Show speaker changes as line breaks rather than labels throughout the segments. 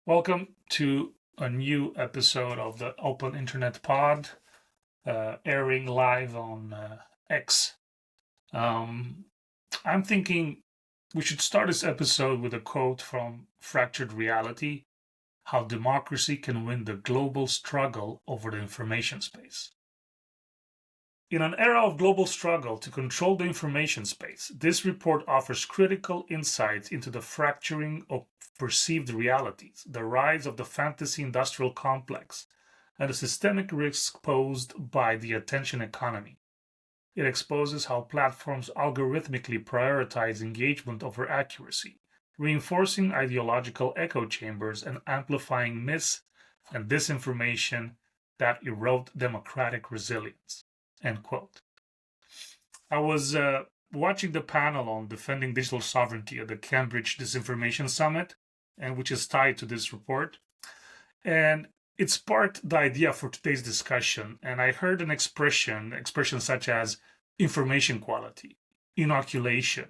Welcome to a new episode of the Open Internet Pod, airing live on X. Um, I'm thinking we should start this episode with a quote from Fractured Reality: How democracy can win the global struggle over the information space. In an era of global struggle to control the information space, this report offers critical insights into the fracturing of perceived realities, the rise of the fantasy industrial complex, and the systemic risks posed by the attention economy. It exposes how platforms algorithmically prioritize engagement over accuracy, reinforcing ideological echo chambers and amplifying myths and disinformation that erode democratic resilience. End quote. I was watching the panel on defending digital sovereignty at the Cambridge Disinformation Summit, and which is tied to this report. And it sparked the idea for today's discussion. And I heard an expressions such as information quality, inoculation,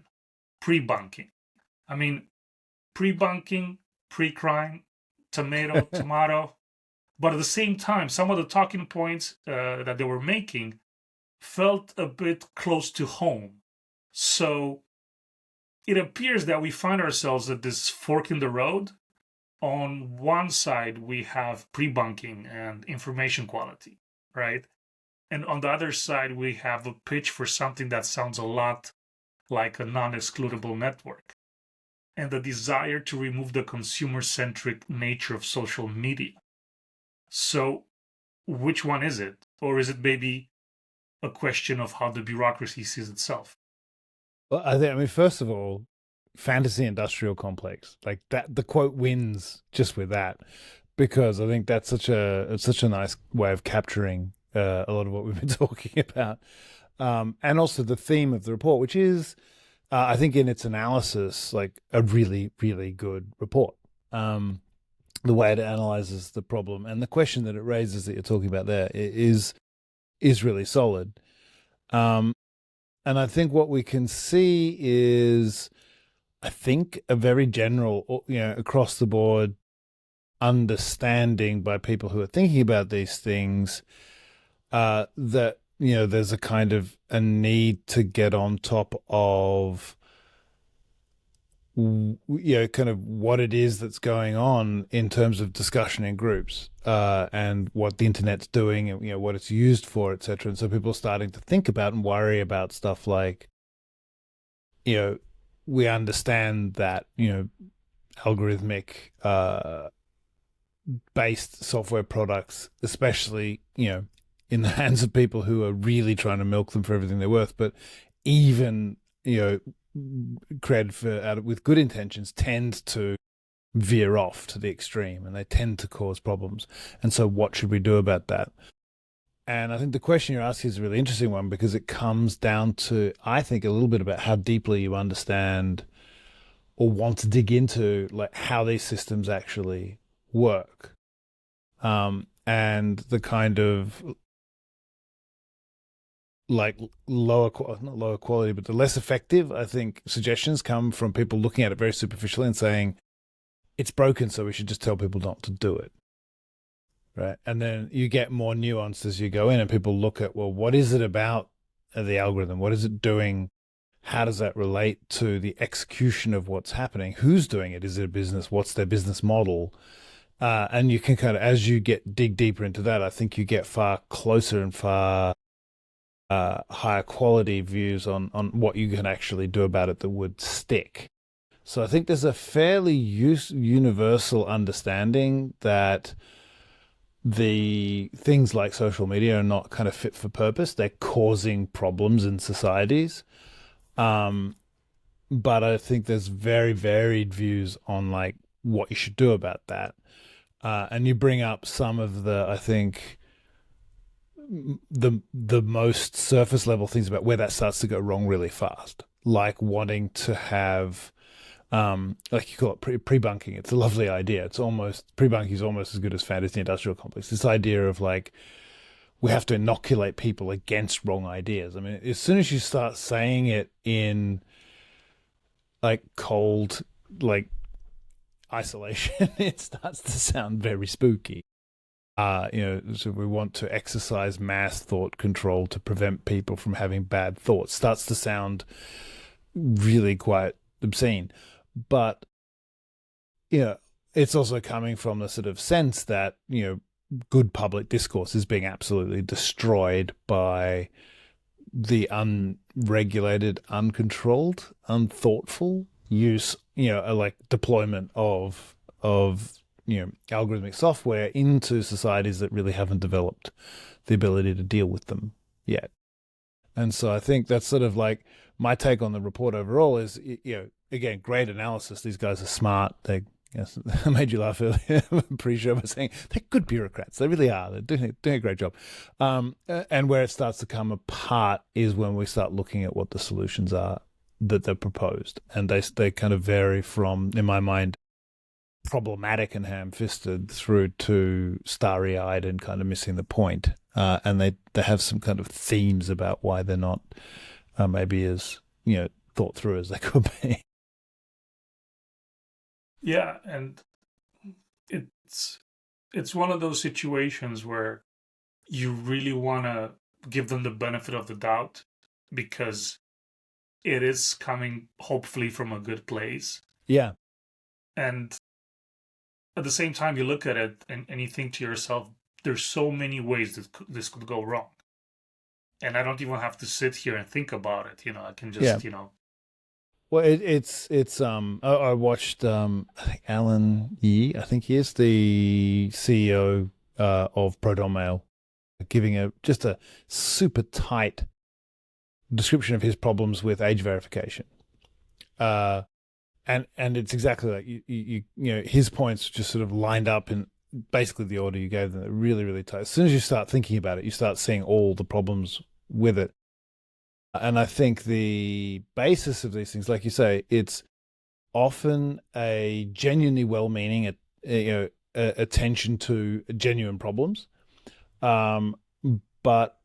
pre-bunking. I mean, pre-bunking, pre-crime, tomato. But at the same time, some of the talking points that they were making felt a bit close to home. So it appears that we find ourselves at this fork in the road. On one side, we have pre-bunking and information quality, right? And on the other side, we have a pitch for something that sounds a lot like a non-excludable network, and the desire to remove the consumer-centric nature of social media. So which one is it? Or is it maybe a question of how the bureaucracy sees itself?
Well, first of all, fantasy industrial complex, like that, the quote wins just with that, because I think that's such a nice way of capturing a lot of what we've been talking about, and also the theme of the report, which is, I think, in its analysis, like a really, really good report. The way it analyzes the problem and the question that it raises that you're talking about there is really solid. And I think what we can see is, I think, a very general, across the board understanding by people who are thinking about these things, that, there's a kind of a need to get on top of, kind of what it is that's going on in terms of discussion in groups, and what the internet's doing, and what it's used for, etc. And so people are starting to think about and worry about stuff like, we understand that algorithmic based software products, especially in the hands of people who are really trying to milk them for everything they're worth, but even created with good intentions, tend to veer off to the extreme, and they tend to cause problems. And so what should we do about that? And I think the question you're asking is a really interesting one, because it comes down to, I think, a little bit about how deeply you understand or want to dig into, like, how these systems actually work, and the kind of, like, not lower quality, but the less effective, I think, suggestions come from people looking at it very superficially and saying it's broken, so we should just tell people not to do it. Right. And then you get more nuanced as you go in, and people look at, well, what is it about the algorithm? What is it doing? How does that relate to the execution of what's happening? Who's doing it? Is it a business? What's their business model? And you can kind of, as you dig deeper into that, I think you get far closer and far higher quality views on what you can actually do about it that would stick. So I think there's a fairly universal understanding that the things like social media are not kind of fit for purpose. They're causing problems in societies. But I think there's very varied views on, like, what you should do about that. And you bring up some of the, I think, the most surface level things about where that starts to go wrong really fast, like wanting to have, like you call it pre-bunking. It's a lovely idea. Pre-bunking is almost as good as fantasy industrial complex. This idea of, like, we have to inoculate people against wrong ideas. I mean, as soon as you start saying it in, like, cold, like, isolation, it starts to sound very spooky. So we want to exercise mass thought control to prevent people from having bad thoughts. Starts to sound really quite obscene. But, it's also coming from the sort of sense that, good public discourse is being absolutely destroyed by the unregulated, uncontrolled, unthoughtful use, like deployment of algorithmic software into societies that really haven't developed the ability to deal with them yet. And so I think that's sort of like my take on the report overall is, again, great analysis. These guys are smart. I made you laugh earlier, pre-show, by saying they're good bureaucrats. They really are. They're doing a great job. And where it starts to come apart is when we start looking at what the solutions are that they're proposed. And they kind of vary from, in my mind, problematic and ham-fisted through to starry-eyed and kind of missing the point. And they have some kind of themes about why they're not maybe as thought through as they could be.
Yeah, and it's one of those situations where you really want to give them the benefit of the doubt because it is coming hopefully from a good place.
Yeah.
And at the same time, you look at it and you think to yourself, there's so many ways that this could go wrong. And I don't even have to sit here and think about it. I can just,
Well, I watched I think Alan Yee, I think he is the CEO of Proton Mail, giving just a super tight description of his problems with age verification. And it's exactly like his points just sort of lined up in basically the order you gave them. They're really, really tight. As soon as you start thinking about it, you start seeing all the problems with it. And I think the basis of these things, like you say, it's often a genuinely well-meaning, attention to genuine problems, but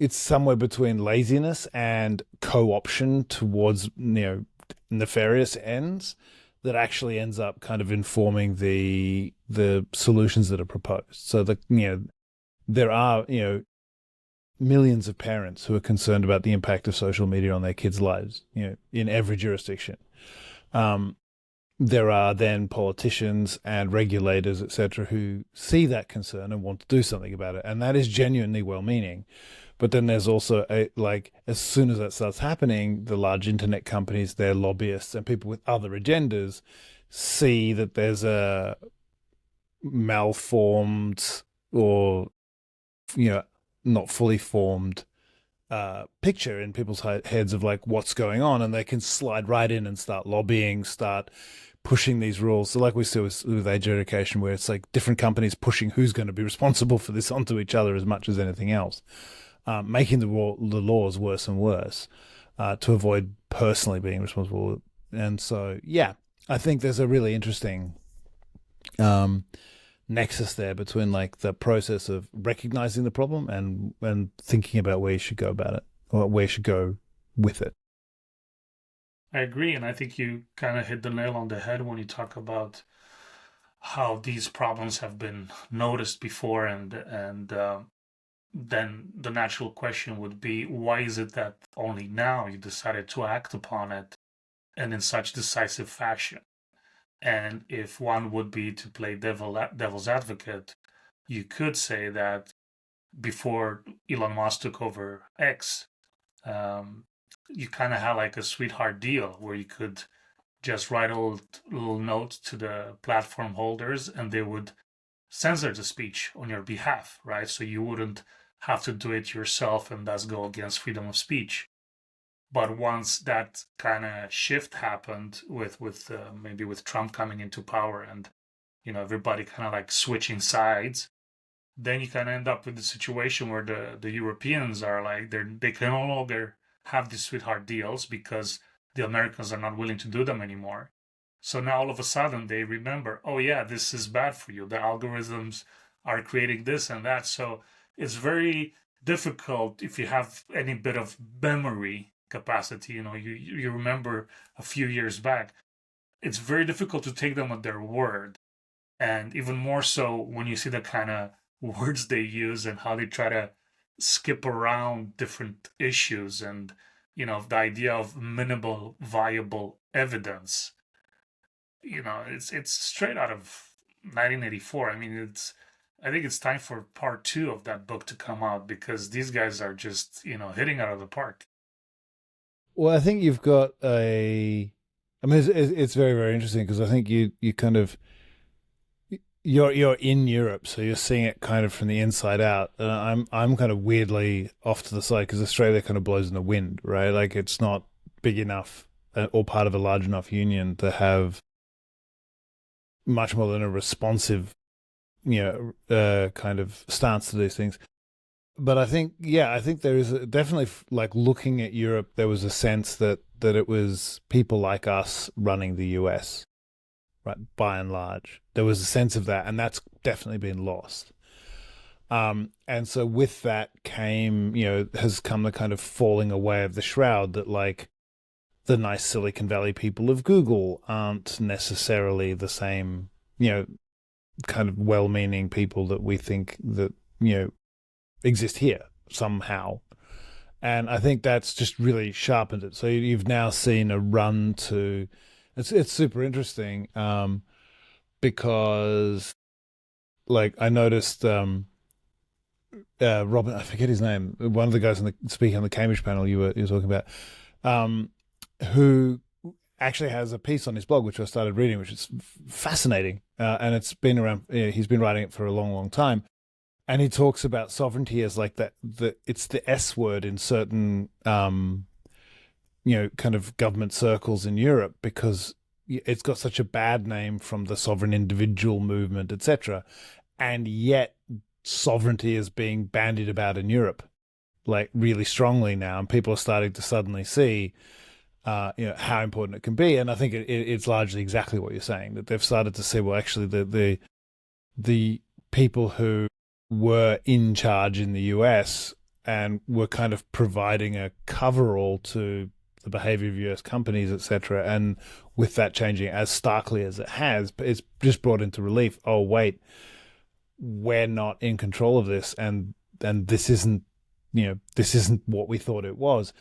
it's somewhere between laziness and co-option towards nefarious ends that actually ends up kind of informing the solutions that are proposed. So there are millions of parents who are concerned about the impact of social media on their kids' lives, in every jurisdiction. There are then politicians and regulators, etc., who see that concern and want to do something about it, and that is genuinely well-meaning. But then there's also as soon as that starts happening, the large internet companies, their lobbyists, and people with other agendas see that there's a malformed or not fully formed picture in people's heads of like what's going on, and they can slide right in and start lobbying, start pushing these rules. So like we see with age education, where it's like different companies pushing who's going to be responsible for this onto each other as much as anything else, making the laws worse and worse to avoid personally being responsible. And so, yeah, I think there's a really interesting nexus there between like the process of recognizing the problem and thinking about where you should go about it or where you should go with it.
I agree, and I think you kind of hit the nail on the head when you talk about how these problems have been noticed before, and then the natural question would be, why is it that only now you decided to act upon it and in such decisive fashion? And if one would be to play devil's advocate, you could say that before Elon Musk took over X, you kind of had like a sweetheart deal where you could just write a little note to the platform holders and they would censor the speech on your behalf, right? So you wouldn't have to do it yourself and thus go against freedom of speech. But once that kind of shift happened with maybe with Trump coming into power and everybody kind of like switching sides, then you kind of end up with the situation where the Europeans are like they can no longer have these sweetheart deals because the Americans are not willing to do them anymore. So now all of a sudden they remember, oh yeah, this is bad for you. The algorithms are creating this and that. So it's very difficult if you have any bit of memory capacity. You remember a few years back, it's very difficult to take them at their word. And even more so when you see the kind of words they use and how they try to skip around different issues, and the idea of minimal viable evidence. It's straight out of 1984. I mean, I think it's time for part two of that book to come out, because these guys are just hitting out of the park.
Well, I think you've got I mean, it's very, very interesting because I think you kind of you're in Europe, so you're seeing it kind of from the inside out. And I'm kind of weirdly off to the side because Australia kind of blows in the wind, right? Like it's not big enough or part of a large enough union to have much more than a responsive, kind of stance to these things. But I think, yeah, I think there is definitely like looking at Europe, there was a sense that it was people like us running the US, right? By and large, there was a sense of that, and that's definitely been lost. And so with that came, has come the kind of falling away of the shroud that like the nice Silicon Valley people of Google aren't necessarily the same, kind of well-meaning people that we think that exist here somehow. And I think that's just really sharpened it. So you've now seen a run to it's super interesting because like I noticed Robin, I forget his name, one of the guys on the speaking on the Cambridge panel you were talking about, um, who actually has a piece on his blog which I started reading, which is fascinating, and it's been around. He's been writing it for a long, long time, and he talks about sovereignty as like that. It's the S word in certain, kind of government circles in Europe because it's got such a bad name from the sovereign individual movement, etc. And yet, sovereignty is being bandied about in Europe, like really strongly now, and people are starting to suddenly see how important it can be. And I think it's largely exactly what you're saying, that they've started to see, well, actually, the people who were in charge in the US and were kind of providing a coverall to the behavior of US companies, etc. And with that changing as starkly as it has, it's just brought into relief. Oh, wait, we're not in control of this, and this isn't what we thought it was,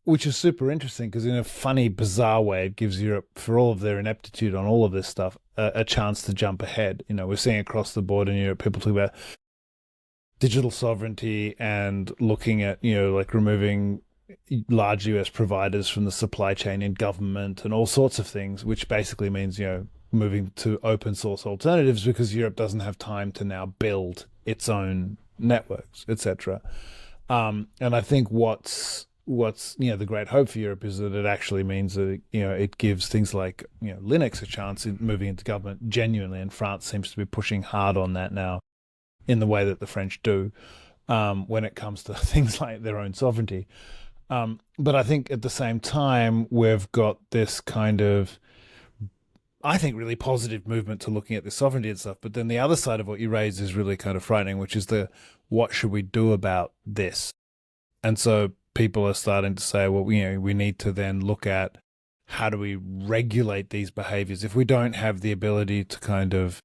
which is super interesting because in a funny, bizarre way, it gives Europe, for all of their ineptitude on all of this stuff, a chance to jump ahead. We're seeing across the board in Europe people talk about digital sovereignty and looking at, like removing large US providers from the supply chain in government and all sorts of things, which basically means, moving to open source alternatives because Europe doesn't have time to now build its own networks, etc. And I think what's the great hope for Europe is that it actually means that it gives things like Linux a chance in moving into government genuinely, and France seems to be pushing hard on that now in the way that the French do when it comes to things like their own sovereignty. But I think at the same time we've got this kind of, I think, really positive movement to looking at the sovereignty and stuff. But then the other side of what you raise is really kind of frightening, which is what should we do about this? And so people are starting to say, well, we need to then look at how do we regulate these behaviors if we don't have the ability to kind of,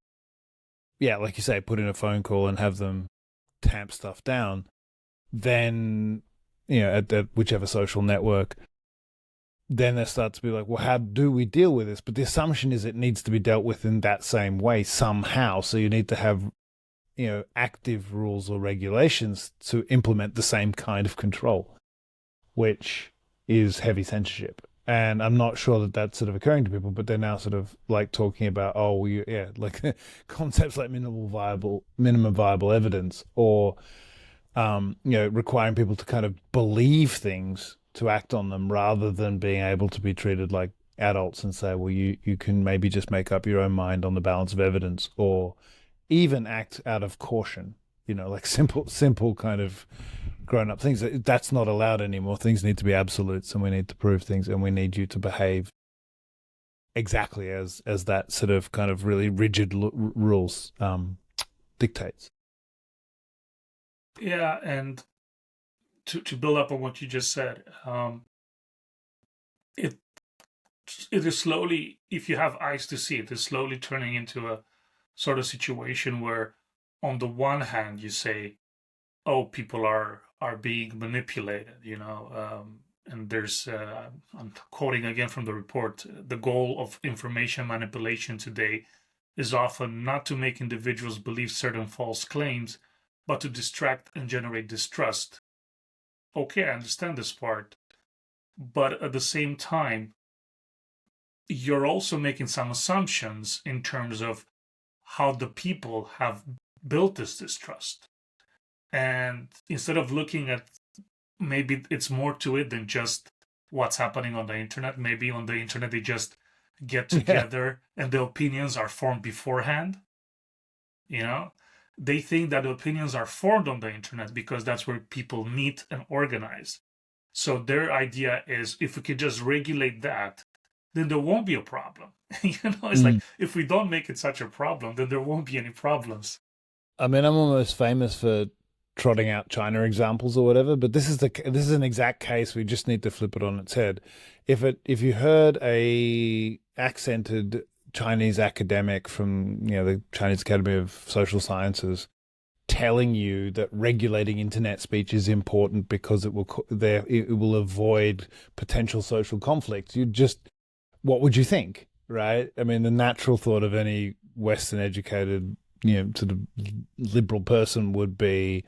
like you say, put in a phone call and have them tamp stuff down. Then, at whichever social network, then there starts to be like, well, how do we deal with this? But the assumption is it needs to be dealt with in that same way somehow. So you need to have, active rules or regulations to implement the same kind of control, which is heavy censorship. And I'm not sure that that's sort of occurring to people, but they're now sort of like talking about, like concepts like minimum viable evidence, or requiring people to kind of believe things to act on them rather than being able to be treated like adults and say, well, you can maybe just make up your own mind on the balance of evidence, or even act out of caution, like simple kind of grown up things. That's not allowed anymore. Things need to be absolutes, and we need to prove things, and we need you to behave exactly as that sort of kind of really rigid rules dictates.
Yeah, and to build up on what you just said, it it is slowly, if you have eyes to see, it is slowly turning into a sort of situation where, on the one hand, you say, "Oh, people are being manipulated," and there's, I'm quoting again from the report, the goal of information manipulation today is often not to make individuals believe certain false claims, but to distract and generate distrust. Okay, I understand this part, but at the same time, you're also making some assumptions in terms of how the people have built this distrust. And instead of looking at, maybe it's more to it than just what's happening on the internet. Maybe on the internet they just get
Yeah.
together and the opinions are formed beforehand. You know, they think that the opinions are formed on the internet because that's where people meet and organize. So their idea is, if we could just regulate that, then there won't be a problem. It's like, if we don't make it such a problem, then there won't be any problems.
I mean, I'm almost famous for trotting out China examples or whatever, but this is an exact case. We just need to flip it on its head. If you heard a accented Chinese academic from the Chinese Academy of Social Sciences telling you that regulating internet speech is important because it will avoid potential social conflicts, what would you think, right? I mean, the natural thought of any Western educated, sort of liberal person would be,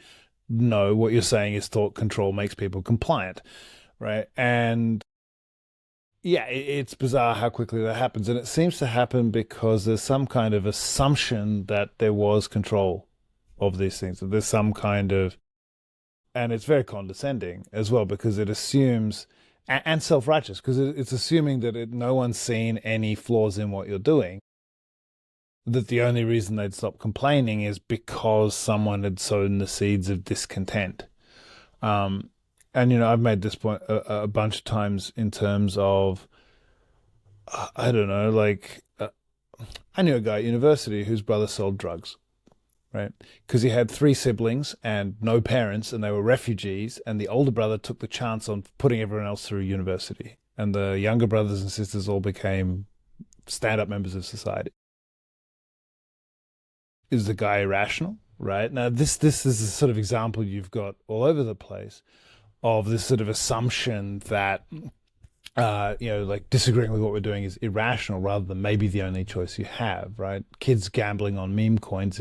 no, what you're saying is thought control makes people compliant, right? And yeah, it's bizarre how quickly that happens. And it seems to happen because there's some kind of assumption that there was control of these things, that there's some kind of, and it's very condescending as well because it assumes, and self-righteous, because it's assuming that no one's seen any flaws in what you're doing, that the only reason they'd stop complaining is because someone had sown the seeds of discontent. And, I've made this point a bunch of times in terms of, I don't know, like, I knew a guy at university whose brother sold drugs, right? Because he had 3 siblings and no parents, and they were refugees, and the older brother took the chance on putting everyone else through university. And the younger brothers and sisters all became stand-up members of society. Is the guy irrational? Right? Now, this is a sort of example you've got all over the place of this sort of assumption that, like disagreeing with what we're doing is irrational rather than maybe the only choice you have, right? Kids gambling on meme coins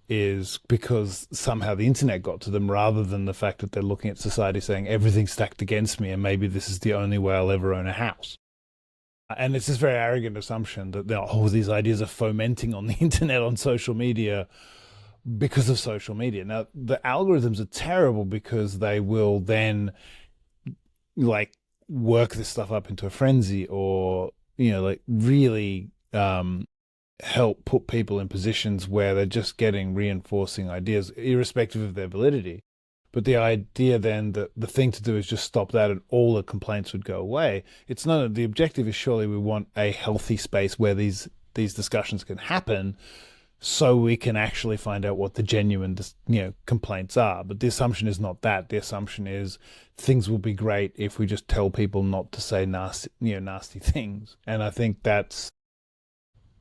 is because somehow the internet got to them rather than the fact that they're looking at society saying everything's stacked against me and maybe this is the only way I'll ever own a house. And it's this very arrogant assumption that these ideas are fomenting on the internet, on social media, because of social media. Now, the algorithms are terrible because they will then like work this stuff up into a frenzy or, like really help put people in positions where they're just getting reinforcing ideas, irrespective of their validity. But the idea then that the thing to do is just stop that and all the complaints would go away. It's not. The objective is surely we want a healthy space where these discussions can happen so we can actually find out what the genuine complaints are. But the assumption is not that. The assumption is things will be great if we just tell people not to say nasty things. And I think that's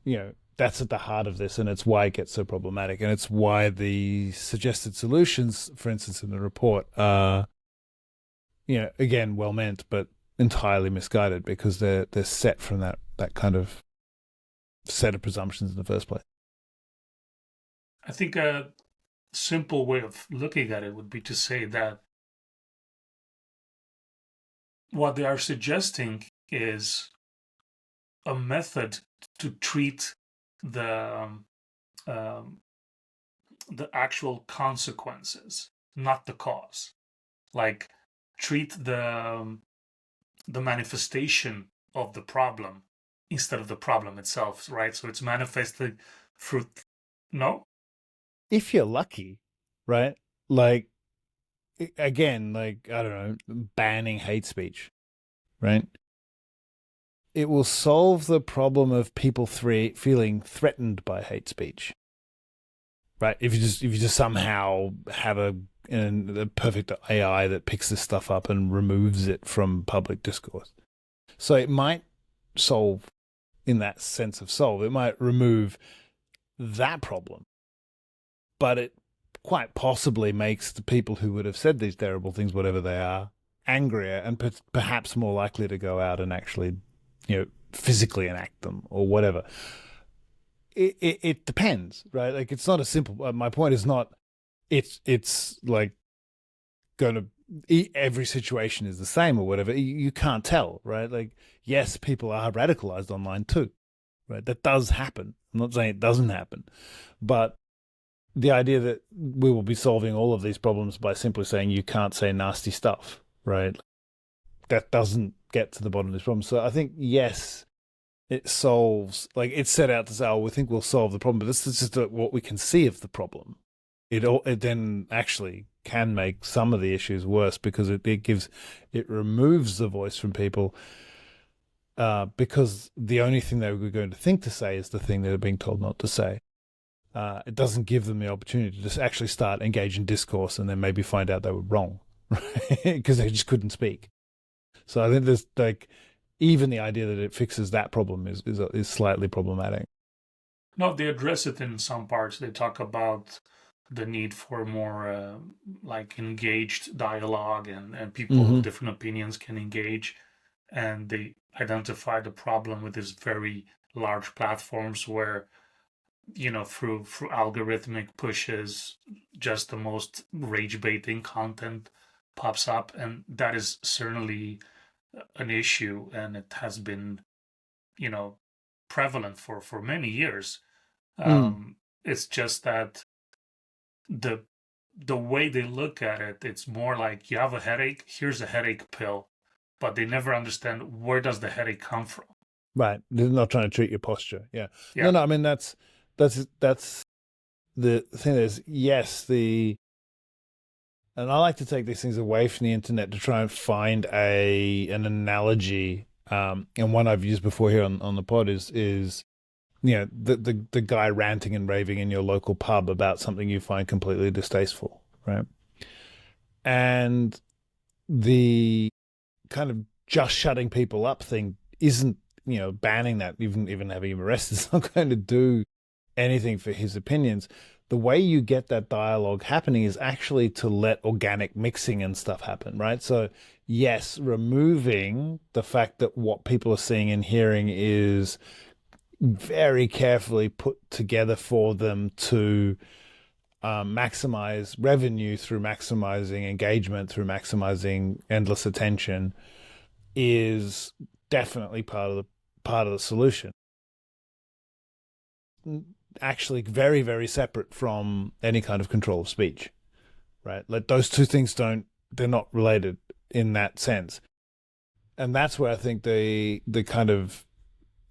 at the heart of this, and it's why it gets so problematic, and it's why the suggested solutions, for instance, in the report, are, again, well meant, but entirely misguided because they're set from that kind of set of presumptions in the first place.
I think a simple way of looking at it would be to say that what they are suggesting is a method to treat the actual consequences, not the cause. Like, treat the manifestation of the problem instead of the problem itself, right? So it's manifested through, no?
If you're lucky, right? Like, again, like, I don't know, banning hate speech, right? It will solve the problem of people feeling threatened by hate speech, right? If you just somehow have a perfect AI that picks this stuff up and removes it from public discourse, so it might solve in that sense of solve. It might remove that problem, but it quite possibly makes the people who would have said these terrible things, whatever they are, angrier and perhaps more likely to go out and actually, physically enact them or whatever. It depends, right? Like, it's not a simple. My point is not. It's like going to. Every situation is the same or whatever. You can't tell, right? Like, yes, people are radicalized online too, right? That does happen. I'm not saying it doesn't happen, but the idea that we will be solving all of these problems by simply saying you can't say nasty stuff, right? That doesn't get to the bottom of this problem. So I think, yes, it solves, like, it's set out to say, oh, we think we'll solve the problem, but this is just what we can see of the problem. It then actually can make some of the issues worse because it removes the voice from people, because the only thing they were going to think to say is the thing that they're being told not to say. It doesn't give them the opportunity to just actually start engage in discourse and then maybe find out they were wrong, right? Because they just couldn't speak. So I think there's, like, even the idea that it fixes that problem is slightly problematic.
No, they address it in some parts. They talk about the need for more like engaged dialogue, and people of different opinions can engage. And they identify the problem with these very large platforms where, through algorithmic pushes, just the most rage baiting content pops up, and that is certainly an issue, and it has been, prevalent for many years. It's just that the the way they look at it, it's more like you have a headache, here's a headache pill, but they never understand where does the headache come from.
Right. They're not trying to treat your posture. Yeah.
Yeah.
No, I mean, that's the thing is, yes, and I like to take these things away from the internet to try and find an analogy. And one I've used before here on the pod is the guy ranting and raving in your local pub about something you find completely distasteful, right? And the kind of just shutting people up thing isn't, banning that, even having him arrested is not going to do anything for his opinions. The way you get that dialogue happening is actually to let organic mixing and stuff happen, right? So yes, removing the fact that what people are seeing and hearing is very carefully put together for them to maximize revenue through maximizing engagement, through maximizing endless attention, is definitely part of the solution. Actually, very, very separate from any kind of control of speech, right? Like, those two things they're not related in that sense. And that's where I think the kind of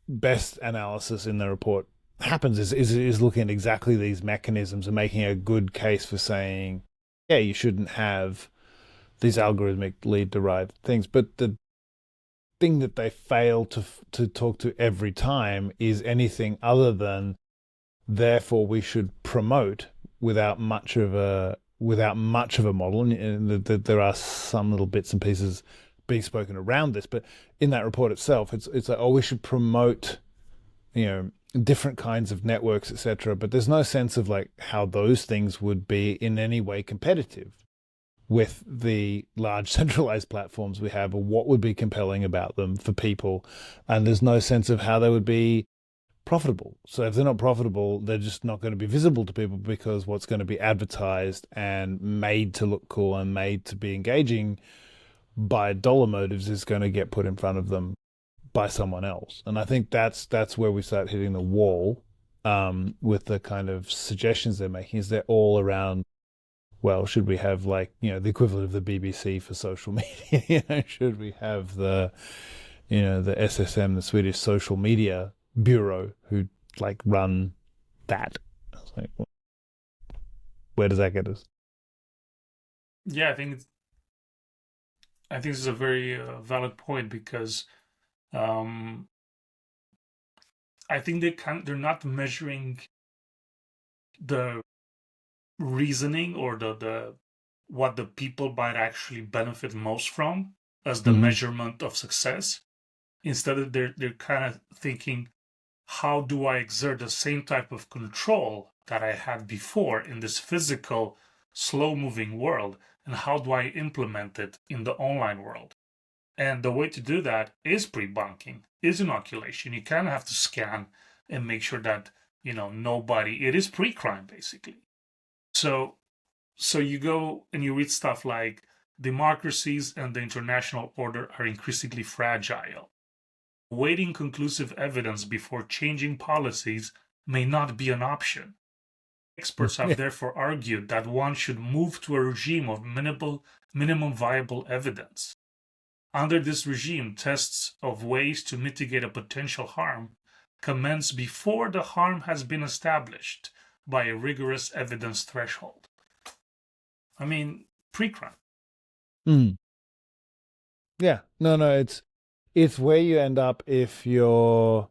best analysis in the report happens is looking at exactly these mechanisms and making a good case for saying, yeah, you shouldn't have these algorithmic lead derived things. But the thing that they fail to talk to every time is anything other than, therefore we should promote without much of a model. And there are some little bits and pieces being spoken around this, but in that report itself, it's like, oh, we should promote, different kinds of networks, etc. But there's no sense of, like, how those things would be in any way competitive with the large centralized platforms we have, or what would be compelling about them for people. And there's no sense of how they would be profitable. So if they're not profitable, they're just not going to be visible to people, because what's going to be advertised and made to look cool and made to be engaging by dollar motives is going to get put in front of them by someone else. And I think that's where we start hitting the wall, with the kind of suggestions they're making. Is they're all around, well, should we have, like, the equivalent of the BBC for social media? Should we have the SSM, the Swedish Social Media Bureau, who, like, run that? I was like, well, where does that get us?
Yeah, I think this is a very valid point, because I think they're not measuring the reasoning or the what the people might actually benefit most from as the measurement of success. Instead, they're kind of thinking, how do I exert the same type of control that I had before in this physical, slow moving world? And how do I implement it in the online world? And the way to do that is pre-bunking, is inoculation. You kind of have to scan and make sure that, nobody, it is pre-crime basically. So, so you go and you read stuff like democracies and the international order are increasingly fragile. Waiting conclusive evidence before changing policies may not be an option. Experts have
Yeah.
therefore argued that one should move to a regime of minimum viable evidence. Under this regime, tests of ways to mitigate a potential harm commence before the harm has been established by a rigorous evidence threshold. I mean, pre-crime.
Mm. Yeah. No, it's where you end up if you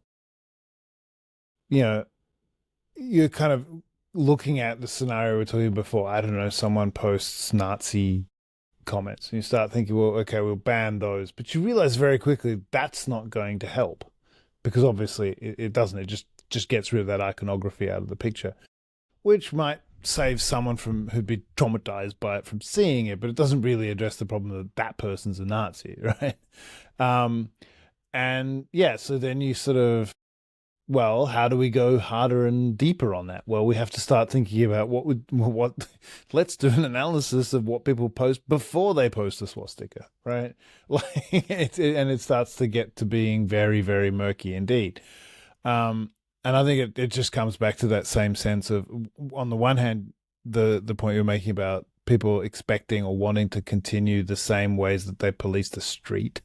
know, you're kind of looking at the scenario we were talking before. I don't know, someone posts Nazi comments and you start thinking, well, okay, we'll ban those. But you realize very quickly that's not going to help because obviously it doesn't. It just gets rid of that iconography out of the picture, which might save someone from who'd be traumatized by it from seeing it, but it doesn't really address the problem that that person's a Nazi, right? Um, and yeah, so then you sort of, well, how do we go harder and deeper on that? Well, we have to start thinking about let's do an analysis of what people post before they post a swastika, right? And it starts to get to being very, very murky indeed. And I think it just comes back to that same sense of, on the one hand, the point you're making about people expecting or wanting to continue the same ways that they police the street,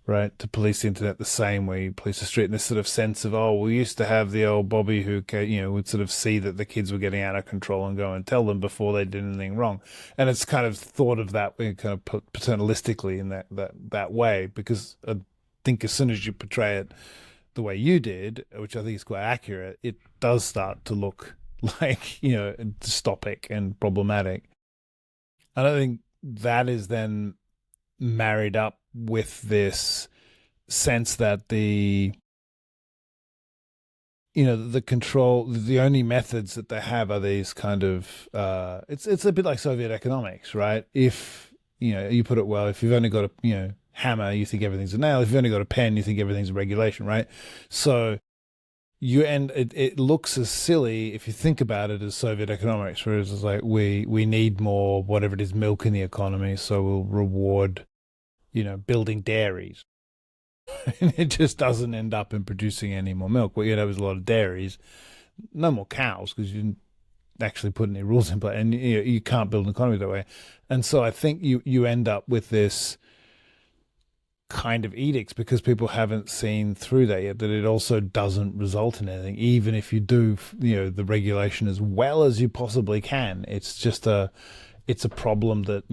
right? To police the internet the same way you police the street, in this sort of sense of, oh, we used to have the old Bobby who, would sort of see that the kids were getting out of control and go and tell them before they did anything wrong. And it's kind of thought of that way, kind of paternalistically in that way, because I think as soon as you portray it the way you did, which I think is quite accurate, it does start to look like, dystopic and problematic. And I think that is then married up with this sense that the control, the only methods that they have are these kind of, it's a bit like Soviet economics, right? If, you put it well, if you've only got a, hammer, you think everything's a nail. If you've only got a pen, you think everything's a regulation, right? So it looks as silly if you think about it as Soviet economics, where it's like we need more, whatever it is, milk in the economy, so we'll reward, building dairies. And it just doesn't end up in producing any more milk. What you'd have is a lot of dairies, no more cows because you didn't actually put any rules in place, and you can't build an economy that way. And so I think you end up with this kind of edicts because people haven't seen through that yet, that it also doesn't result in anything. Even if you do, the regulation as well as you possibly can, it's just it's a problem that,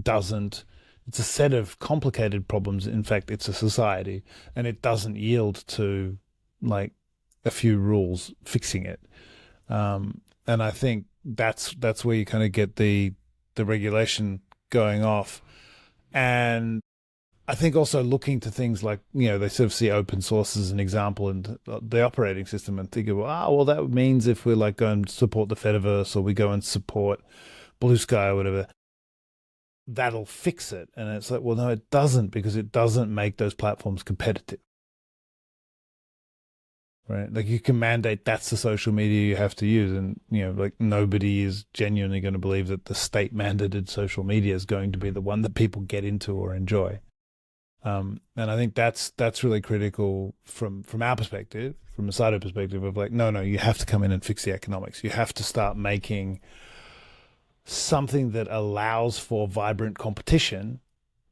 doesn't, it's a set of complicated problems. In fact, it's a society, and it doesn't yield to like a few rules fixing it. And I think that's where you kind of get the regulation going off. And I think also looking to things like, they sort of see open source as an example in the operating system and think of, well, that means if we like go and support the Fediverse or we go and support Blue Sky or whatever, that'll fix it. And it's like, well, no, it doesn't, because it doesn't make those platforms competitive. Right? Like you can mandate that's the social media you have to use. And, like nobody is genuinely going to believe that the state mandated social media is going to be the one that people get into or enjoy. And I think that's really critical from our perspective, from a Sato perspective of like, no, you have to come in and fix the economics. You have to start making something that allows for vibrant competition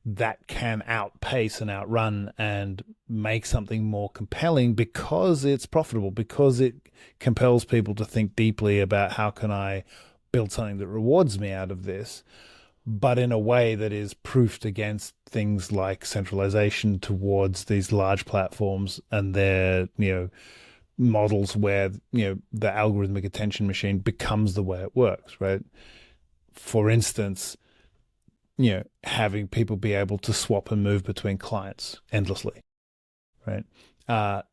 that can outpace and outrun and make something more compelling because it's profitable, because it compels people to think deeply about how can I build something that rewards me out of this, but in a way that is proofed against things like centralization towards these large platforms and their, models where, the algorithmic attention machine becomes the way it works, right? For instance, having people be able to swap and move between clients endlessly. right?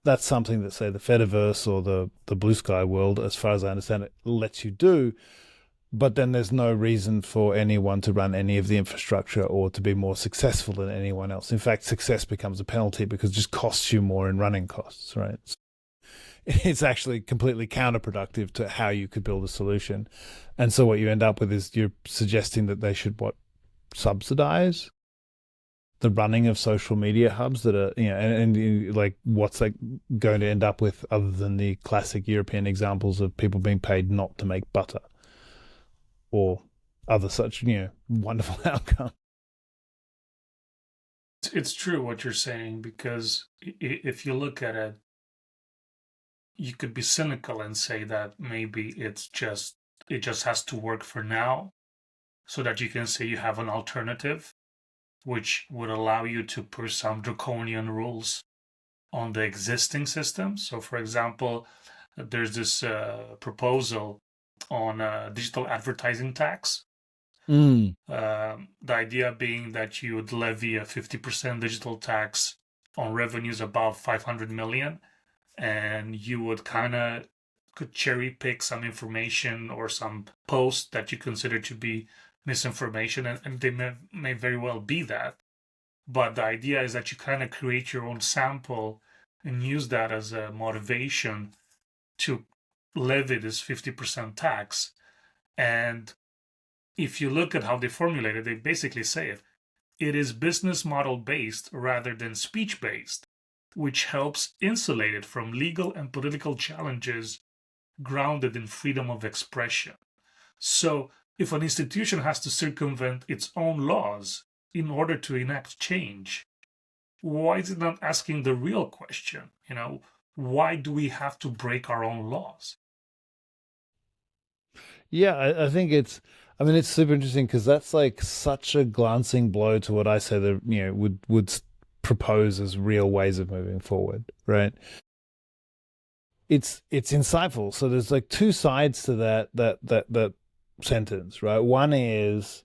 That's something that, say, the Fediverse or the Blue Sky world, as far as I understand it, lets you do. But then there's no reason for anyone to run any of the infrastructure or to be more successful than anyone else. In fact, success becomes a penalty because it just costs you more in running costs, right? It's actually completely counterproductive to how you could build a solution. And so what you end up with is you're suggesting that they should subsidize the running of social media hubs that are, and like what's like going to end up with other than the classic European examples of people being paid not to make butter or other such, wonderful outcome.
It's true what you're saying, because if you look at it, you could be cynical and say that maybe it just has to work for now, so that you can say you have an alternative, which would allow you to push some draconian rules on the existing system. So, for example, there's this proposal on a digital advertising tax.
Mm.
The idea being that you would levy a 50% digital tax on revenues above 500 million, and you would could cherry pick some information or some posts that you consider to be misinformation, and they may very well be that. But the idea is that you kind of create your own sample and use that as a motivation to levy this 50% tax. And if you look at how they formulate it, they basically say it is business model based rather than speech based, which helps insulate it from legal and political challenges grounded in freedom of expression. So, if an institution has to circumvent its own laws in order to enact change, why is it not asking the real question? Why do we have to break our own laws?
Yeah, I think it's super interesting because that's like such a glancing blow to what I say that, would propose as real ways of moving forward, right? It's insightful. So there's like two sides to that sentence, right? One is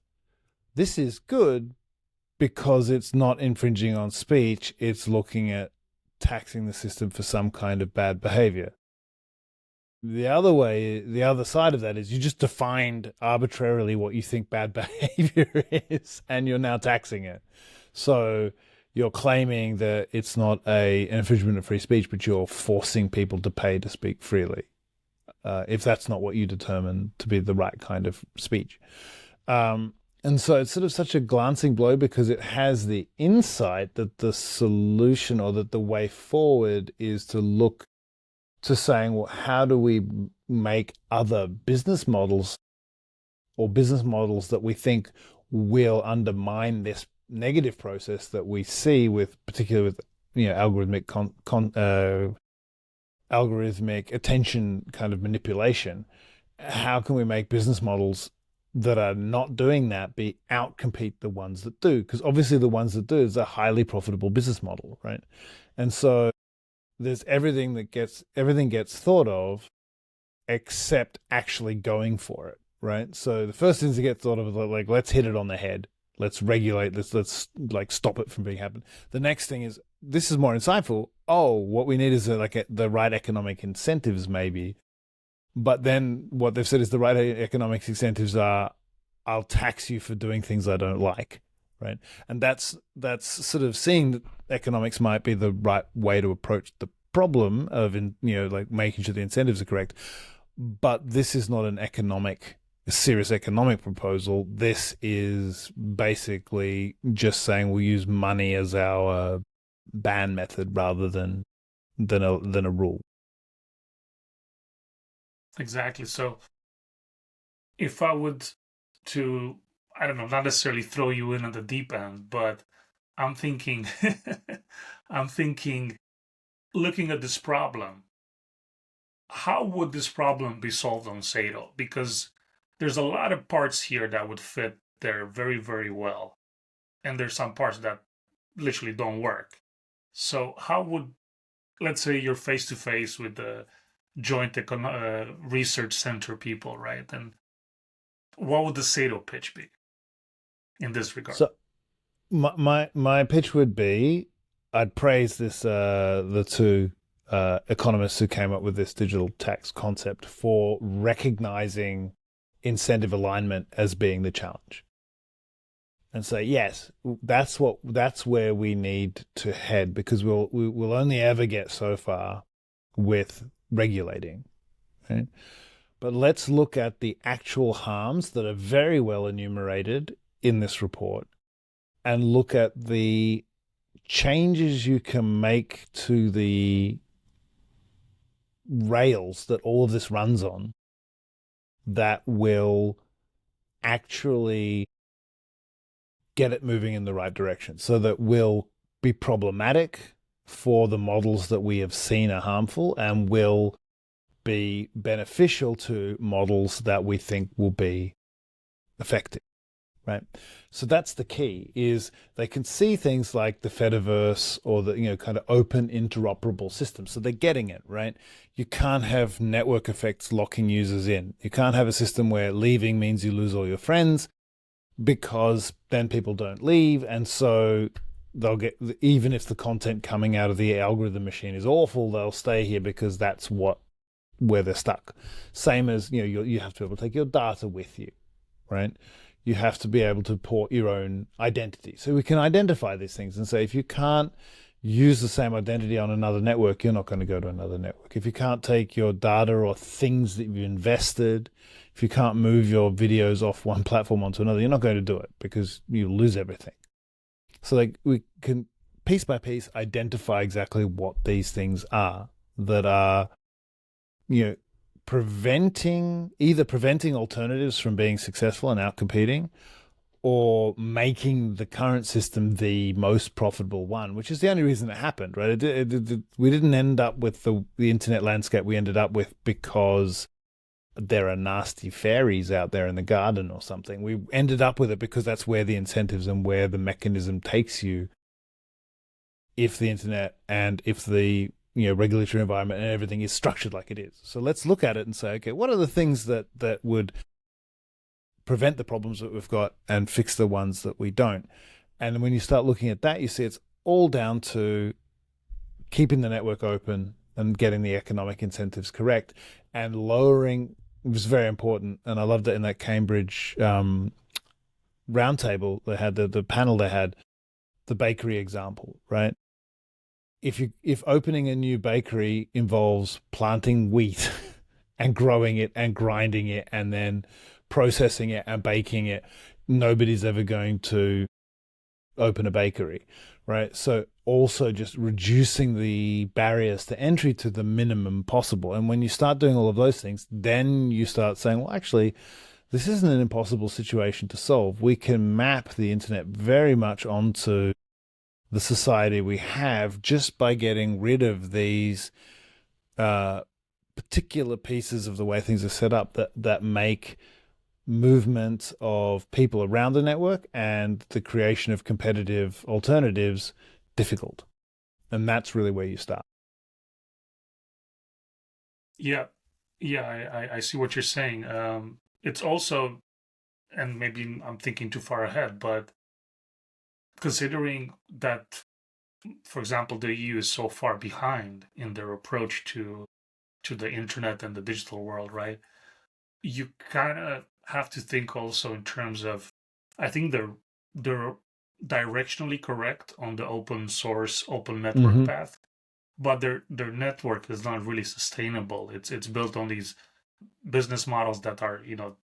this is good because it's not infringing on speech, it's looking at taxing the system for some kind of bad behavior. The other side of that is you just defined arbitrarily what you think bad behavior is, and you're now taxing it. So you're claiming that it's not an infringement of free speech, but you're forcing people to pay to speak freely, if that's not what you determine to be the right kind of speech. And so it's sort of such a glancing blow because it has the insight that the solution or that the way forward is to look to saying, well, how do we make other business models or business models that we think will undermine this negative process that we see with, particularly with, algorithmic attention kind of manipulation. How can we make business models that are not doing that be outcompete the ones that do? Because obviously the ones that do is a highly profitable business model, right? And so there's everything gets thought of except actually going for it, right? So the first things to get thought of is like, let's hit it on the head. Let's regulate this. Let's like stop it from being happened. The next thing is, this is more insightful. Oh, what we need is the right economic incentives, maybe. But then what they've said is the right economic incentives are, I'll tax you for doing things I don't like, right? And that's sort of seeing that economics might be the right way to approach the problem of, like making sure the incentives are correct. But this is not a serious economic proposal. This is basically just saying we'll use money as our ban method rather than a rule.
Exactly. So, if I would to, I don't know, not necessarily throw you in at the deep end, but I'm thinking, I'm thinking, looking at this problem, how would this problem be solved on Sado? Because there's a lot of parts here that would fit there very, very well. And there's some parts that literally don't work. So, how would, let's say you're face to face with the joint research center people, right? And what would the Sado pitch be in this regard?
So my pitch would be, I'd praise this the two economists who came up with this digital tax concept for recognizing incentive alignment as being the challenge, and say yes, that's where we need to head, because we'll only ever get so far with regulating, right? But let's look at the actual harms that are very well enumerated in this report, and look at the changes you can make to the rails that all of this runs on that will actually get it moving in the right direction, so that will be problematic for the models that we have seen are harmful, and will be beneficial to models that we think will be effective. Right. So that's the key, is they can see things like the Fediverse or the, kind of open interoperable system. So they're getting it, right? You can't have network effects locking users in. You can't have a system where leaving means you lose all your friends, because then people don't leave. And so they'll get, even if the content coming out of the algorithm machine is awful, they'll stay here because that's where they're stuck. Same as, you have to be able to take your data with you, right? You have to be able to port your own identity. So we can identify these things and say, if you can't use the same identity on another network, you're not going to go to another network. If you can't take your data or things that you've invested, if you can't move your videos off one platform onto another, you're not going to do it, because you lose everything. So we can, piece by piece, identify exactly what these things are that are, preventing alternatives from being successful and outcompeting, or making the current system the most profitable one, which is the only reason it happened, right? We didn't end up with the internet landscape we ended up with because there are nasty fairies out there in the garden or something. We ended up with it because that's where the incentives and where the mechanism takes you, if the internet and if the regulatory environment and everything is structured like it is. So let's look at it and say, okay, what are the things that would prevent the problems that we've got and fix the ones that we don't? And when you start looking at that, you see it's all down to keeping the network open and getting the economic incentives correct, and lowering, it was very important. And I loved it in that Cambridge roundtable they had, the panel they had, the bakery example, right? If opening a new bakery involves planting wheat and growing it and grinding it and then processing it and baking it, nobody's ever going to open a bakery, right? So also just reducing the barriers to entry to the minimum possible. And when you start doing all of those things, then you start saying, well, actually, this isn't an impossible situation to solve. We can map the internet very much onto the society we have just by getting rid of these particular pieces of the way things are set up that make movement of people around the network and the creation of competitive alternatives difficult. And that's really where you start.
Yeah, yeah, I see what you're saying. It's also, and maybe I'm thinking too far ahead, but considering that, for example, the EU is so far behind in their approach to the internet and the digital world, right? You kind of have to think also in terms of, I think they're directionally correct on the open source, open network path, but their network is not really sustainable. It's built on these business models that are,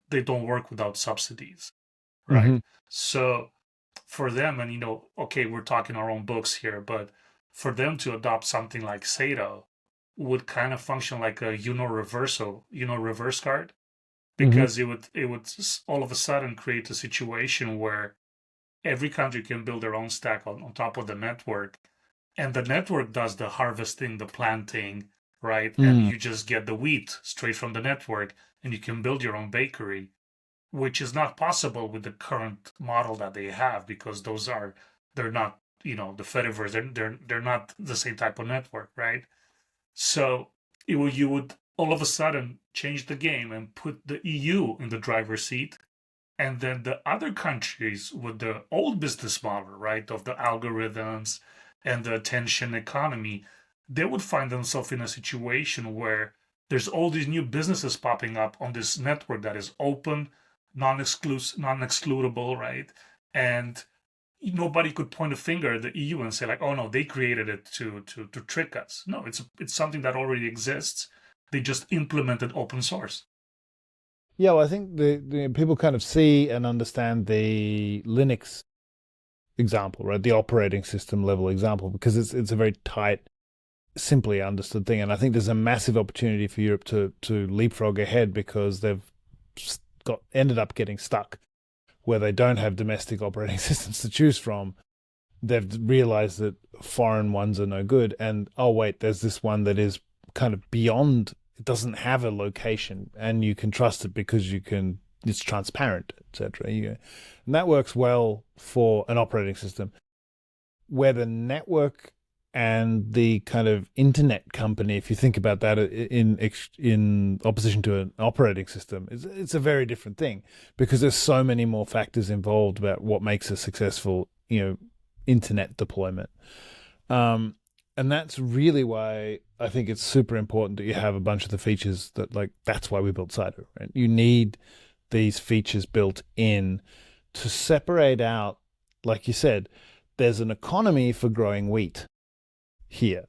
they don't work without subsidies, right? So for them, and okay, we're talking our own books here, but for them to adopt something like SATO would kind of function like a reverse card, because it would all of a sudden create a situation where every country can build their own stack on top of the network, and the network does the harvesting, the planting, right? And you just get the wheat straight from the network, and you can build your own bakery, which is not possible with the current model that they have, because they're not, the Fediverse, they're not the same type of network, right? So you would all of a sudden change the game and put the EU in the driver's seat, and then the other countries with the old business model, right, of the algorithms and the attention economy, they would find themselves in a situation where there's all these new businesses popping up on this network that is open, non-excludable, right? And nobody could point a finger at the EU and say like, "Oh no, they created it to trick us." No, it's something that already exists. They just implemented open source.
Yeah, well, I think the people kind of see and understand the Linux example, right? The operating system level example, because it's a very tight, simply understood thing. And I think there's a massive opportunity for Europe to leapfrog ahead because they've ended up getting stuck where they don't have domestic operating systems to choose from. They've realized that foreign ones are no good. And oh, wait, there's this one that is kind of beyond, it doesn't have a location and you can trust it because it's transparent, etc. And that works well for an operating system. Where the network and the kind of internet company, if you think about that in opposition to an operating system, it's a very different thing because there's so many more factors involved about what makes a successful, internet deployment. And that's really why I think it's super important that you have a bunch of the features that's why we built Cider, right? You need these features built in to separate out, like you said, there's an economy for growing wheat here,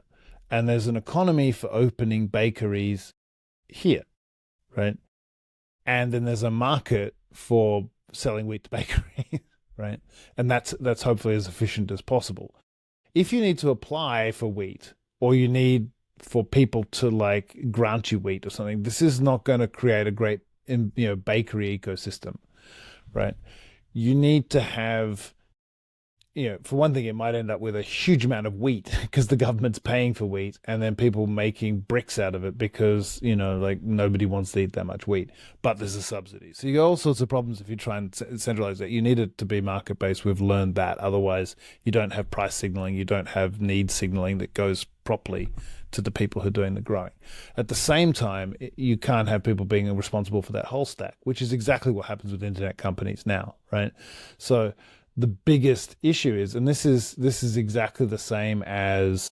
and there's an economy for opening bakeries here, right? And then there's a market for selling wheat to bakeries, right? And that's hopefully as efficient as possible. If you need to apply for wheat, or you need for people to grant you wheat or something, this is not going to create a great bakery ecosystem, right? You need to have, for one thing, it might end up with a huge amount of wheat because the government's paying for wheat, and then people making bricks out of it because, nobody wants to eat that much wheat, but there's a subsidy. So you got all sorts of problems if you try and centralize that. You need it to be market-based. We've learned that. Otherwise, you don't have price signaling. You don't have need signaling that goes properly to the people who are doing the growing. At the same time, you can't have people being responsible for that whole stack, which is exactly what happens with internet companies now, right? So the biggest issue is, and this is exactly the same as,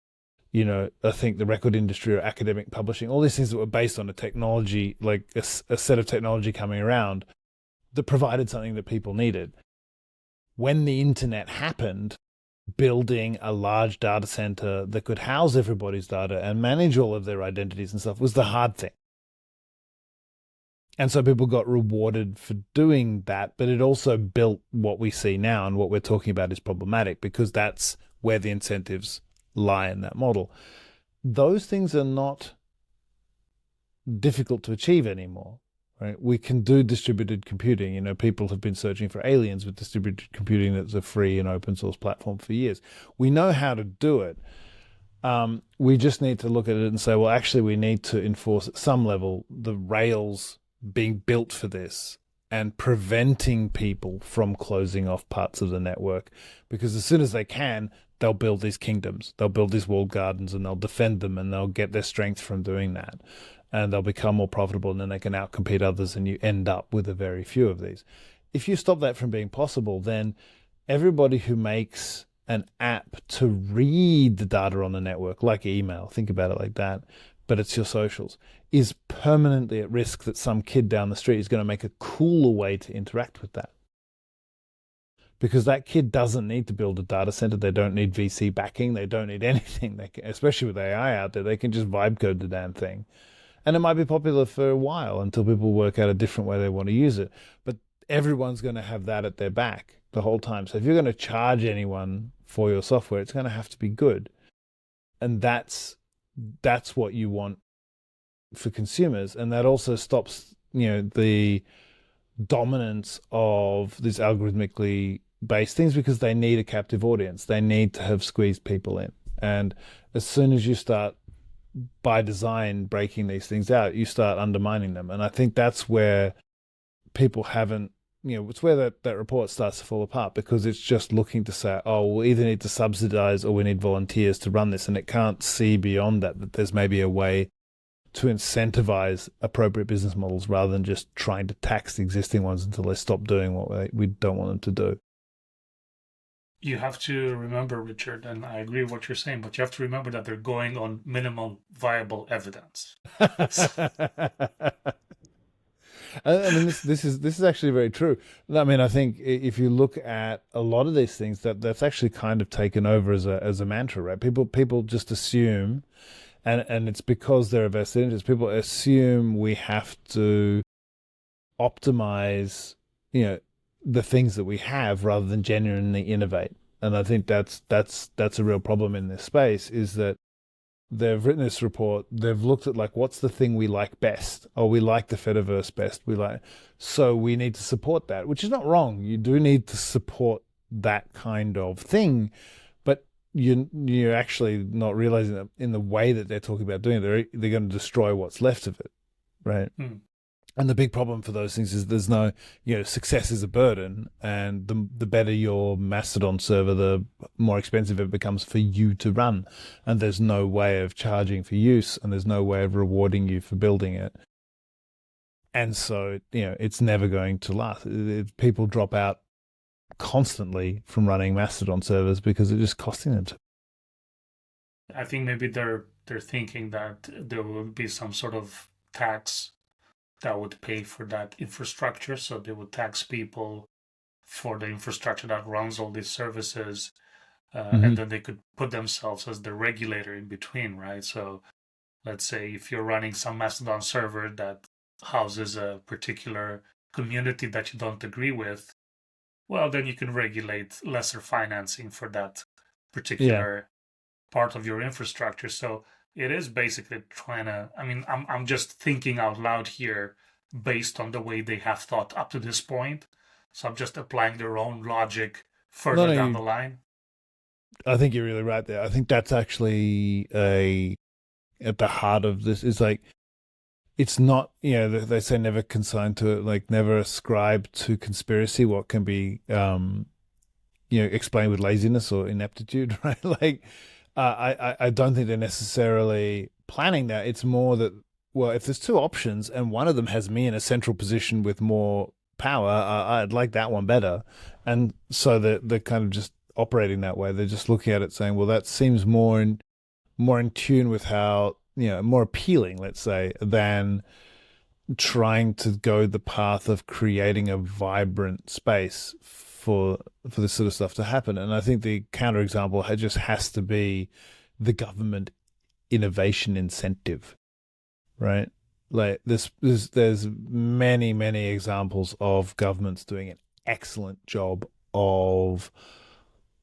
I think the record industry or academic publishing, all these things that were based on a technology, like a set of technology coming around that provided something that people needed. When the internet happened, building a large data center that could house everybody's data and manage all of their identities and stuff was the hard thing. And so people got rewarded for doing that, but it also built what we see now, and what we're talking about is problematic because that's where the incentives lie in that model. Those things are not difficult to achieve anymore, right? We can do distributed computing. People have been searching for aliens with distributed computing that's a free and open source platform for years. We know how to do it. We just need to look at it and say, well, actually, we need to enforce at some level the rails being built for this and preventing people from closing off parts of the network, because as soon as they can, they'll build these kingdoms, they'll build these walled gardens, and they'll defend them, and they'll get their strength from doing that, and they'll become more profitable, and then they can outcompete others, and you end up with a very few of these. If you stop that from being possible, then everybody who makes an app to read the data on the network, like email, think about it like that, but it's your socials, is permanently at risk that some kid down the street is going to make a cooler way to interact with that. Because that kid doesn't need to build a data center. They don't need VC backing. They don't need anything. Especially with AI out there, they can just vibe code the damn thing. And it might be popular for a while until people work out a different way they want to use it. But everyone's going to have that at their back the whole time. So if you're going to charge anyone for your software, it's going to have to be good. And that's what you want for consumers. And that also stops, the dominance of these algorithmically based things, because they need a captive audience. They need to have squeezed people in. And as soon as you start by design breaking these things out, you start undermining them. And I think that's where people haven't, it's where that report starts to fall apart, because it's just looking to say, oh, we either need to subsidize or we need volunteers to run this. And it can't see beyond that there's maybe a way to incentivize appropriate business models rather than just trying to tax the existing ones until they stop doing what we don't want them to do.
you have to remember, Richard, and I agree with what you're saying, but you have to remember that they're going on minimum viable evidence.
I mean, this is actually very true. I mean, I think if you look at a lot of these things, that's actually kind of taken over as a mantra, right? People just assume, and it's because they're a vested interest. People assume we have to optimize, the things that we have rather than genuinely innovate. And I think that's a real problem in this space, is that they've written this report. They've looked at, like, what's the thing we like best? Oh, we like the Fediverse best. So we need to support that, which is not wrong. You do need to support that kind of thing, but you're actually not realizing that in the way that they're talking about doing it, they're going to destroy what's left of it, right?
Hmm.
And the big problem for those things is there's no, success is a burden, and the better your Mastodon server, the more expensive it becomes for you to run, and there's no way of charging for use, and there's no way of rewarding you for building it, and so it's never going to last. People drop out constantly from running Mastodon servers because it's just costing them to.
I think maybe they're thinking that there will be some sort of tax that would pay for that infrastructure. So they would tax people for the infrastructure that runs all these services, and then they could put themselves as the regulator in between, right? So let's say if you're running some Mastodon server that houses a particular community that you don't agree with, well, then you can regulate lesser financing for that
Yeah.
particular part of your infrastructure. So it is basically trying to, I mean, I'm just thinking out loud here based on the way they have thought up to this point. So I'm just applying their own logic
No,
further
no,
down the line.
I think you're really right there. I think that's actually at the heart of this. Is like, it's not, they say never consign to it, like never ascribe to conspiracy what can be explained with laziness or ineptitude, right? Like, I don't think they're necessarily planning that. It's more that, well, if there's two options and one of them has me in a central position with more power, I'd like that one better. And so they're kind of just operating that way. They're just looking at it saying, well, that seems more in tune with how, more appealing, let's say, than trying to go the path of creating a vibrant space for this sort of stuff to happen. And I think the counterexample just has to be the government innovation incentive, right? Like, there's many examples of governments doing an excellent job of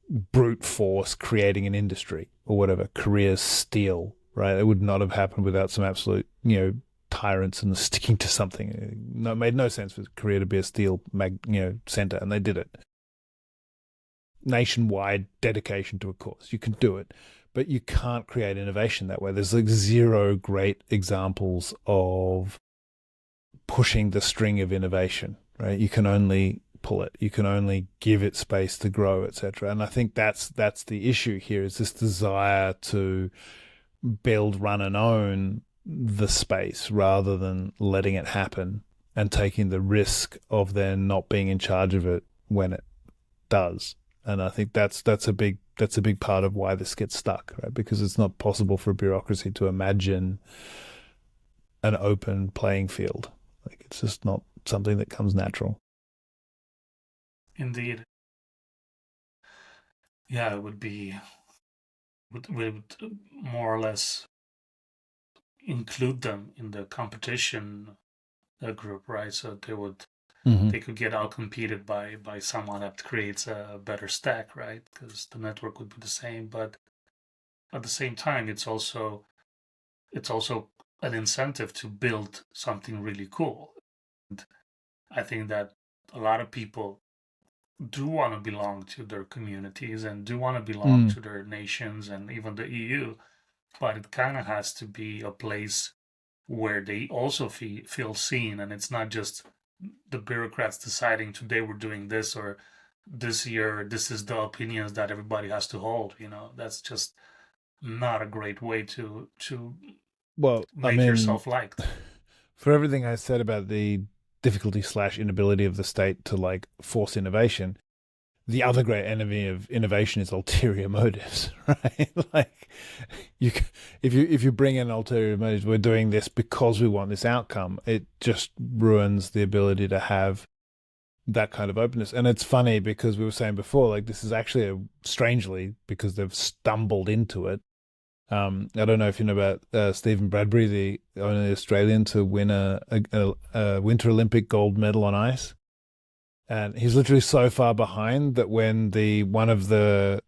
brute force creating an industry or whatever. Korea's steel, right? It would not have happened without some absolute, tyrants and sticking to something. No, it made no sense for Korea to be a steel center, and they did it. Nationwide dedication to a cause. You can do it, but you can't create innovation that way. There's like zero great examples of pushing the string of innovation, right? You can only pull it. You can only give it space to grow, etc. And I think that's the issue here, is this desire to build, run, and own the space rather than letting it happen and taking the risk of then not being in charge of it when it does. And I think that's a big part of why this gets stuck, right? Because it's not possible for a bureaucracy to imagine an open playing field. Like, it's just not something that comes natural.
Indeed. Yeah, it would more or less include them in the competition group, right? So they could get out competed by someone that creates a better stack, right? Because the network would be the same, but at the same time, it's also an incentive to build something really cool. And I think that a lot of people do want to belong to their communities and do want to belong
Mm.
to their nations and even the EU, but it kind of has to be a place where they also feel seen, and it's not just the bureaucrats deciding today we're doing this, or this year this is the opinions that everybody has to hold. That's just not a great way to
Well, I
make
mean,
yourself liked.
for everything I said about the difficulty / inability of the state to, like, force innovation, the other great enemy of innovation is ulterior motives, right? Like, you, if you bring in ulterior motives, we're doing this because we want this outcome. It just ruins the ability to have that kind of openness. And it's funny because we were saying before, like, this is actually strangely because they've stumbled into it. I don't know if you know about Stephen Bradbury, the only Australian to win a Winter Olympic gold medal on ice. And he's literally so far behind that when the one of the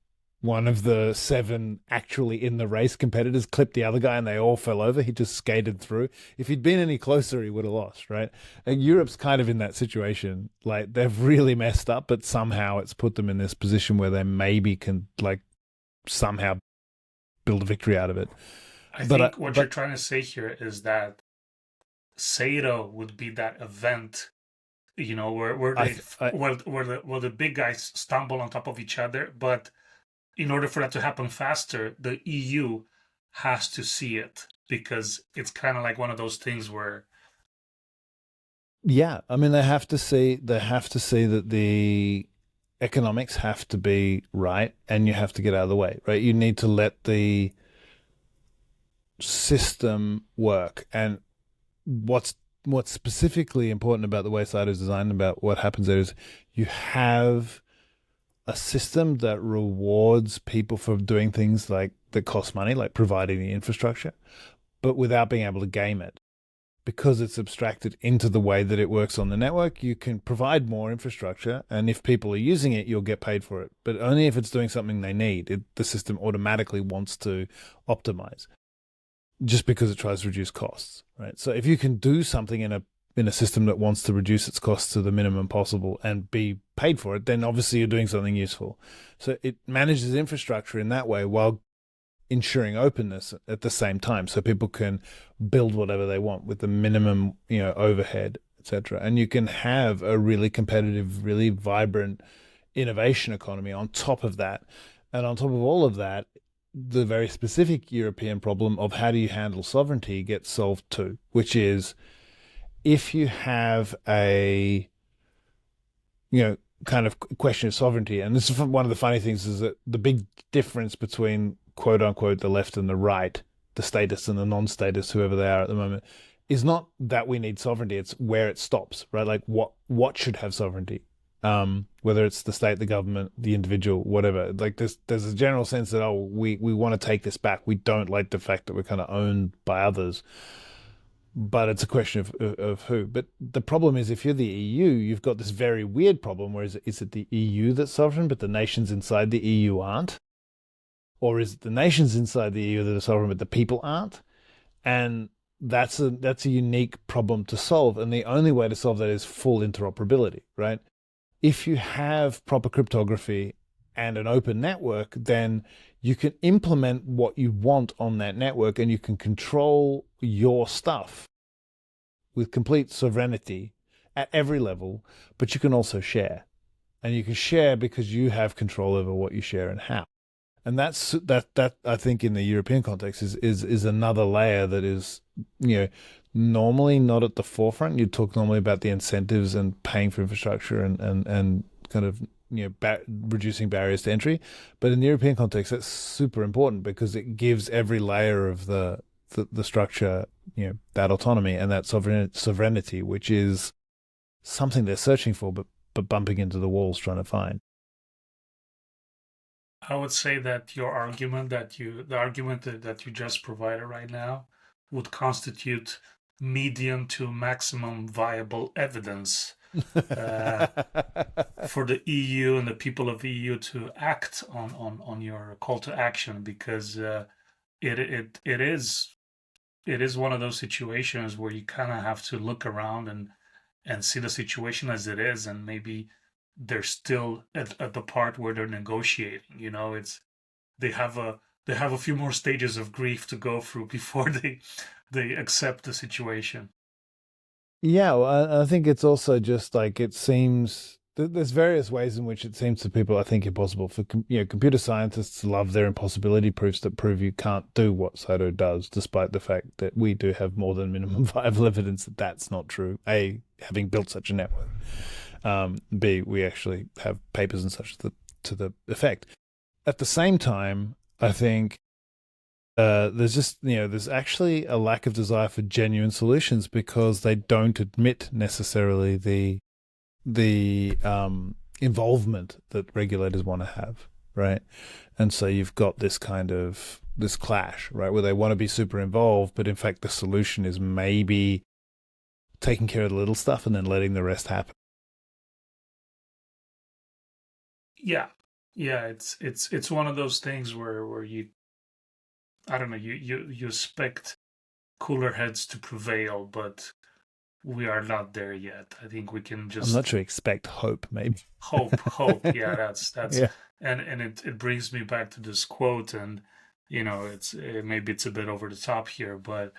seven actually in the race competitors clipped the other guy and they all fell over, he just skated through. If he'd been any closer, he would have lost, right? And Europe's kind of in that situation. Like, they've really messed up, but somehow it's put them in this position where they maybe can, like, somehow build a victory out of it.
I think what you're trying to say here is that Sato would be that event, where the big guys stumble on top of each other, but in order for that to happen faster, the EU has to see it, because it's kind of like one of those things where,
yeah, I mean, they have to see that the economics have to be right, and you have to get out of the way, right? You need to let the system work. And what's specifically important about the way Saito is designed, about what happens there, is you have a system that rewards people for doing things like that cost money, like providing the infrastructure, but without being able to game it. Because it's abstracted into the way that it works on the network, you can provide more infrastructure, and if people are using it, you'll get paid for it. But only if it's doing something they need. The system automatically wants to optimize, just because it tries to reduce costs, right? So if you can do something in a system that wants to reduce its costs to the minimum possible and be paid for it, then obviously you're doing something useful. So it manages infrastructure in that way while ensuring openness at the same time, so people can build whatever they want with the minimum, overhead, etc. And you can have a really competitive, really vibrant innovation economy on top of that. And on top of all of that, the very specific European problem of how do you handle sovereignty gets solved too, which is, if you have a, kind of question of sovereignty, and this is one of the funny things, is that the big difference between quote unquote the left and the right, the statists and the non-statists, whoever they are at the moment, is not that we need sovereignty, it's where it stops, right? Like, what should have sovereignty, whether it's the state, the government, the individual, whatever. Like, there's a general sense that, we want to take this back, we don't like the fact that we're kind of owned by others, but it's a question of who. But the problem is, if you're the EU, you've got this very weird problem where is it the EU that's sovereign but the nations inside the EU aren't? Or is it the nations inside the EU that are sovereign but the people aren't? And that's a unique problem to solve. And the only way to solve that is full interoperability, right? If you have proper cryptography and an open network, then you can implement what you want on that network, and you can control your stuff with complete sovereignty at every level, but you can also share. And you can share because you have control over what you share and how. And that I think in the European context is another layer that is, normally not at the forefront. You talk normally about the incentives and paying for infrastructure and kind of, reducing barriers to entry. But in the European context, that's super important because it gives every layer of the structure, that autonomy and that sovereignty, which is something they're searching for, but bumping into the walls trying to find.
I would say that the argument that you just provided right now would constitute medium to maximum viable evidence for the EU and the people of the EU to act on your call to action, because it is one of those situations where you kind of have to look around and see the situation as it is, and maybe they're still at the part where they're negotiating. They have a few more stages of grief to go through before they accept the situation.
Yeah, well, I think it's also just like, it seems there's various ways in which it seems to people, I think, impossible. For computer scientists love their impossibility proofs that prove you can't do what Saito does, despite the fact that we do have more than minimum viable evidence that that's not true, having built such a network. B, we actually have papers and such to the effect. At the same time, I think there's just there's actually a lack of desire for genuine solutions because they don't admit necessarily the involvement that regulators want to have, right? And so you've got this kind of this clash, right, where they want to be super involved, but in fact the solution is maybe taking care of the little stuff and then letting the rest happen.
Yeah, yeah, it's one of those things where you, I don't know, you expect cooler heads to prevail, but we are not there yet. I think we can
I'm not
just
sure. Expect hope, maybe.
hope. Yeah, that's
Yeah.
and it brings me back to this quote, and it's maybe it's a bit over the top here, but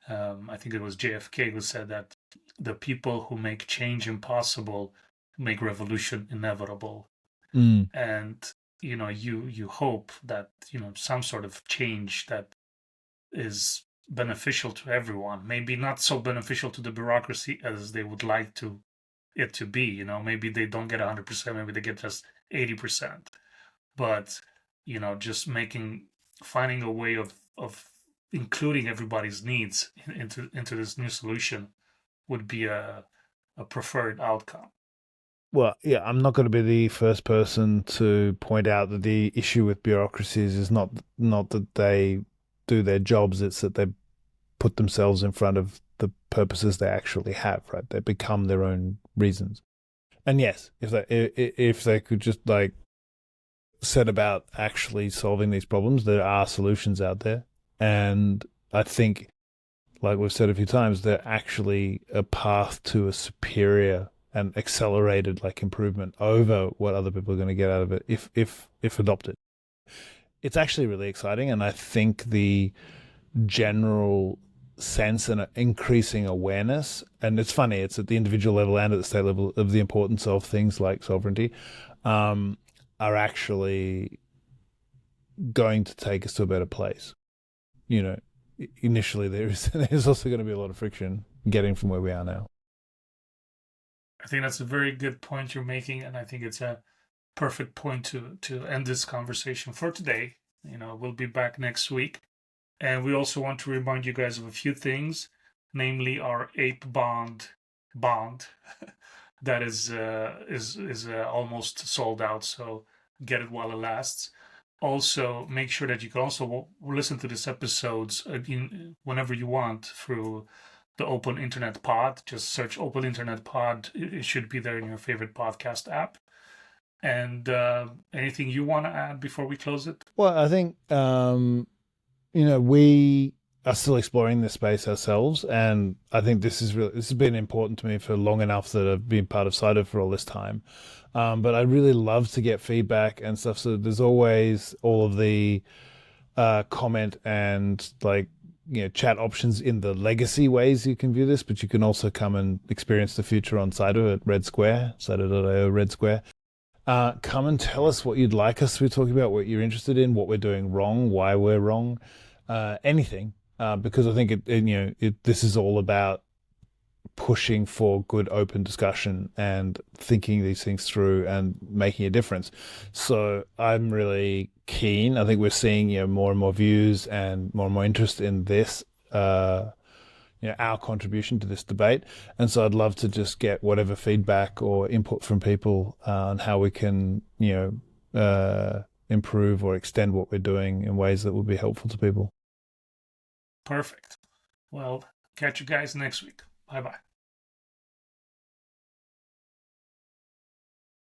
I think it was JFK who said that the people who make change impossible make revolution inevitable.
Mm.
And you hope that some sort of change that is beneficial to everyone, maybe not so beneficial to the bureaucracy as they would like to it to be. Maybe they don't get 100%, maybe they get just 80%, but just finding a way of including everybody's needs into this new solution would be a preferred outcome.
Well, yeah, I'm not going to be the first person to point out that the issue with bureaucracies is not that they do their jobs; it's that they put themselves in front of the purposes they actually have. Right? They become their own reasons. And yes, if they could just like set about actually solving these problems, there are solutions out there, and I think, like we've said a few times, they're actually a path to a superior and accelerated like improvement over what other people are going to get out of it if adopted. It's actually really exciting, and I think the general sense and increasing awareness, and it's funny, it's at the individual level and at the state level of the importance of things like sovereignty, are actually going to take us to a better place. You know, initially there's also going to be a lot of friction getting from where we are now.
I think that's a very good point you're making, and I think it's a perfect point to end this conversation for today. We'll be back next week, and we also want to remind you guys of a few things, namely our ape bond that is almost sold out. So get it while it lasts. Also, make sure that you can also listen to these episodes whenever you want through the Open Internet Pod. Just search Open Internet Pod. It should be there in your favorite podcast app. And anything you want to add before we close it?
Well, I think we are still exploring this space ourselves, and I think this has been important to me for long enough that I've been part of Cider for all this time. But I really love to get feedback and stuff. So there's always all of the comment and like chat options in the legacy ways you can view this, but you can also come and experience the future on Cider at Red Square, cider.io Red Square. Come and tell us what you'd like us to be talking about, what you're interested in, what we're doing wrong, why we're wrong, anything. Because I think this is all about pushing for good open discussion and thinking these things through and making a difference. So I'm really keen. I think we're seeing more and more views and more interest in this. Our contribution to this debate. And so I'd love to just get whatever feedback or input from people on how we can, improve or extend what we're doing in ways that will be helpful to people.
Perfect. Well, catch you guys next week. Bye bye.